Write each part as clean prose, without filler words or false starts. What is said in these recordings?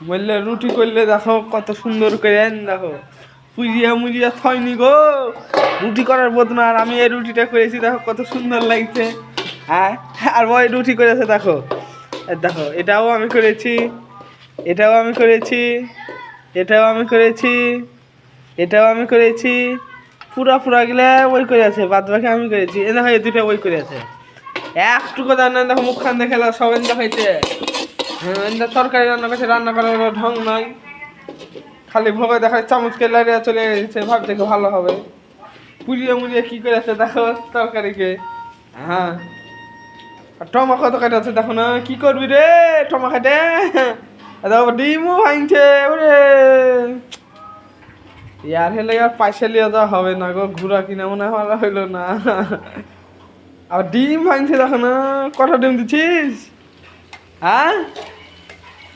বললে রুটি করলে দেখো কত সুন্দর করে দেখো পুড়িয়া মুড়িয়া থয়নি গো। রুটি করার বদনা আর আমি এই রুটিটা করেছি দেখো কত সুন্দর লাগছে। হ্যাঁ আর ওই রুটি করেছে দেখো, দেখো এটাও আমি করেছি, এটাও আমি করেছি, এটাও আমি করেছি, এটাও আমি করেছি, পুরা পুরা গেলে ওই করে আছে, বাদ বাকি আমি করেছি। এ দেখো এই দুটো ওই করে আছে, একটুকু জানা দেখো মুখখান দেখে সবাই দেখাইছে। হ্যাঁ তরকারি রান্না করছে, রান্না করার ঢং নাই, খালি ভোগে দেখায় চামচকে লাড়িয়ে চলে গেছে, ভাবছে ভালো হবে। পুড়িয়ে মুড়িয়ে কি করে আছে দেখো তরকারিকে। হ্যাঁ আর টমা কত কাটে আছে দেখো না, কি করবি রে টমা কাটে। দেখো ডিমও ভাঙছে ওরে, ইয়ার হেলে আর পয়সা লিয়ে যাওয়া হবে না গো, ঘুরা কিনা মনে হয় হইলো না। আর ডিম ভাঙছে দেখো না, কটা ডিম দিচ্ছিস? হ্যাঁ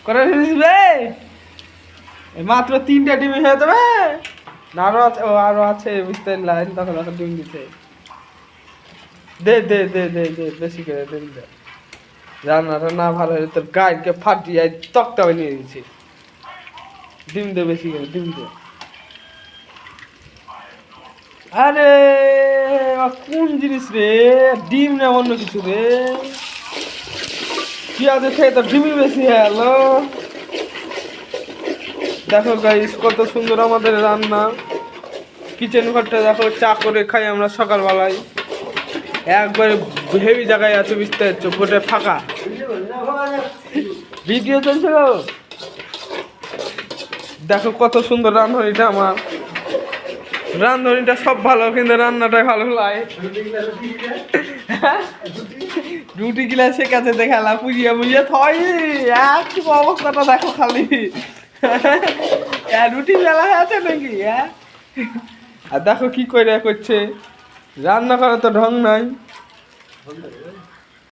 কটা ডিম দিচ্ছিস রে? মাত্র 3টা ডিম হয়ে যাবে না, আরো আছে, ও আরো আছে বুঝতে লাইন দেখো দেখো ডিম দিচ্ছে। দে দে দে দে দে বেশি করে ডিম দে, রান্নাটা না ভালো হলে তোর গাড়িকে ফাটিয়ে তক্তা বানিয়ে দিয়েছি। ডিম দে বেশি করে ডিম দে। আরে কোন জিনিস রে, ডিম না অন্য কিছু রে, পেঁয়াজ খেয়ে তো ডিমই বেশি হয়ে গেল। দেখো গাইস কত সুন্দর আমাদের রান্না, কিচেন ঘরটা দেখো, চা করে খাই আমরা সকালবেলায়, একবারে হেভি জায়গায় আছে বুঝতে পারছো, গোটে ফাঁকা। ভিডিও চলছে গো, দেখো কত সুন্দর রান্ধনিটা আমার, রান্ধনিটা সব ভালো কিন্তু রান্নাটাই ভালো লাগে। রুটি গিলাসে কাছে দেখালা পুড়িয়া মুড়িয়া থই, এক অবস্থাটা দেখো খালি। রুটি বেলা আছে নাকি? হ্যাঁ আর দেখো কি করে করছে, রান্না করার তো ঢং নাই।